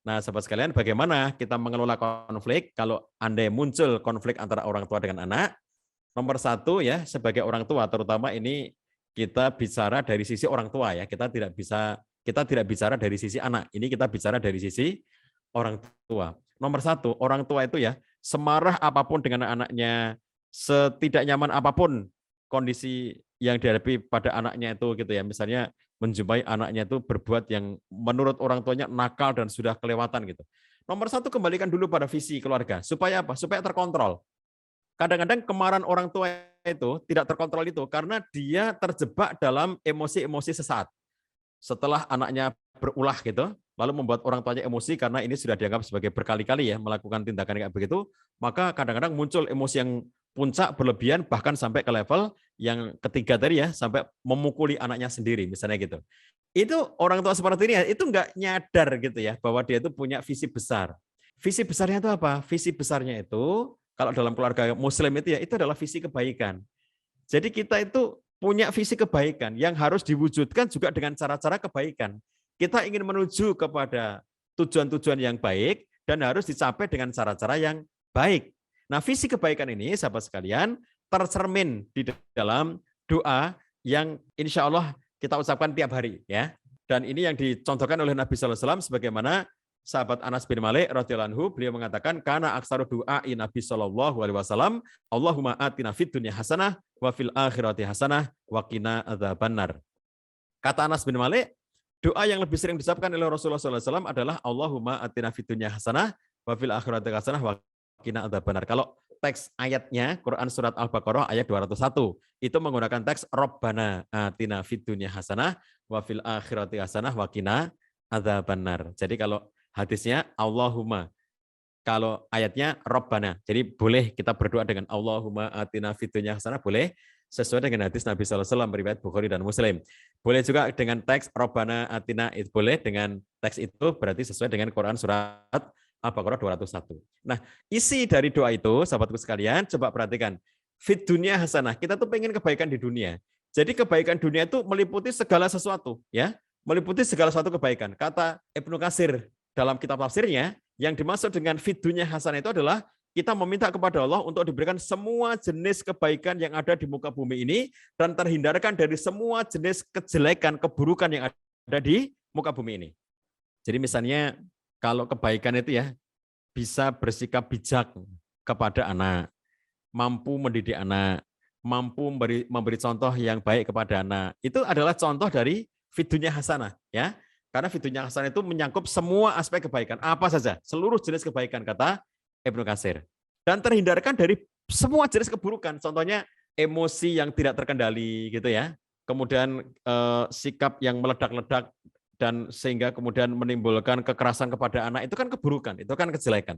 Nah, sahabat sekalian, bagaimana kita mengelola konflik kalau andai muncul konflik antara orang tua dengan anak? Nomor satu ya, sebagai orang tua, terutama ini kita bicara dari sisi orang tua ya, kita tidak bicara dari sisi anak. Ini kita bicara dari sisi orang tua. Nomor satu, orang tua itu ya, semarah apapun dengan anaknya, setidak nyaman apapun kondisi yang dihadapi pada anaknya itu gitu ya. Misalnya menjumpai anaknya itu berbuat yang menurut orang tuanya nakal dan sudah kelewatan gitu. Nomor satu, kembalikan dulu pada visi keluarga. Supaya apa? Supaya terkontrol. Kadang-kadang kemarahan orang tua itu tidak terkontrol itu karena dia terjebak dalam emosi-emosi sesaat. Setelah anaknya berulah gitu, lalu membuat orang tuanya emosi karena ini sudah dianggap sebagai berkali-kali ya melakukan tindakan kayak begitu, maka kadang-kadang muncul emosi yang puncak berlebihan bahkan sampai ke level yang ketiga tadi ya, sampai memukuli anaknya sendiri misalnya gitu. Itu orang tua seperti ini ya, itu nggak nyadar gitu ya bahwa dia itu punya visi besar. Visi besarnya itu apa? Visi besarnya itu kalau dalam keluarga muslim itu adalah visi kebaikan. Jadi kita itu punya visi kebaikan yang harus diwujudkan juga dengan cara-cara kebaikan. Kita ingin menuju kepada tujuan-tujuan yang baik dan harus dicapai dengan cara-cara yang baik. Nah, visi kebaikan ini, sahabat sekalian, tercermin di dalam doa yang insya Allah kita ucapkan tiap hari, ya. Dan ini yang dicontohkan oleh Nabi SAW sebagaimana sahabat Anas bin Malik radhiyallahu anhu, beliau mengatakan karena aksaru doa Nabi Shallallahu alaihi wasallam, Allahumma atina fid dunya hasanah wa fil akhirati hasanah wa qina adzabannar. Kata Anas bin Malik, doa yang lebih sering diucapkan oleh Rasulullah SAW adalah Allahumma atina fid dunya hasanah wa fil akhirati hasanah wa qina adzabannar. Kalau teks ayatnya Quran surat Al-Baqarah ayat 201 itu menggunakan teks Rabbana atina fid dunya hasanah wa fil akhirati hasanah wa qina adzabannar. Jadi kalau hadisnya Allahumma, kalau ayatnya Rabbana. Jadi boleh kita berdoa dengan Allahumma atina fid dunya hasanah, boleh sesuai dengan hadis Nabi SAW riwayat Bukhari dan Muslim. Boleh juga dengan teks Rabbana atina, itu boleh dengan teks itu berarti sesuai dengan Quran surat Al-Baqarah 201. Nah, isi dari doa itu, sahabatku sekalian, coba perhatikan. Fid dunya hasanah, kita tuh pengen kebaikan di dunia. Jadi kebaikan dunia itu meliputi segala sesuatu, ya, meliputi segala sesuatu kebaikan. Kata Ibnu Katsir dalam kitab tafsirnya, yang dimaksud dengan fid dunya hasanah itu adalah kita meminta kepada Allah untuk diberikan semua jenis kebaikan yang ada di muka bumi ini dan terhindarkan dari semua jenis kejelekan, keburukan yang ada di muka bumi ini. Jadi misalnya kalau kebaikan itu ya bisa bersikap bijak kepada anak, mampu mendidik anak, mampu memberi contoh yang baik kepada anak. Itu adalah contoh dari fid dunya hasanah, ya. Karena fid dunya hasanah itu menyangkup semua aspek kebaikan, apa saja, seluruh jenis kebaikan kata Ibnu Katsir. Dan terhindarkan dari semua jenis keburukan, contohnya emosi yang tidak terkendali gitu ya. Kemudian sikap yang meledak-ledak dan sehingga kemudian menimbulkan kekerasan kepada anak, itu kan keburukan, itu kan kejelekan.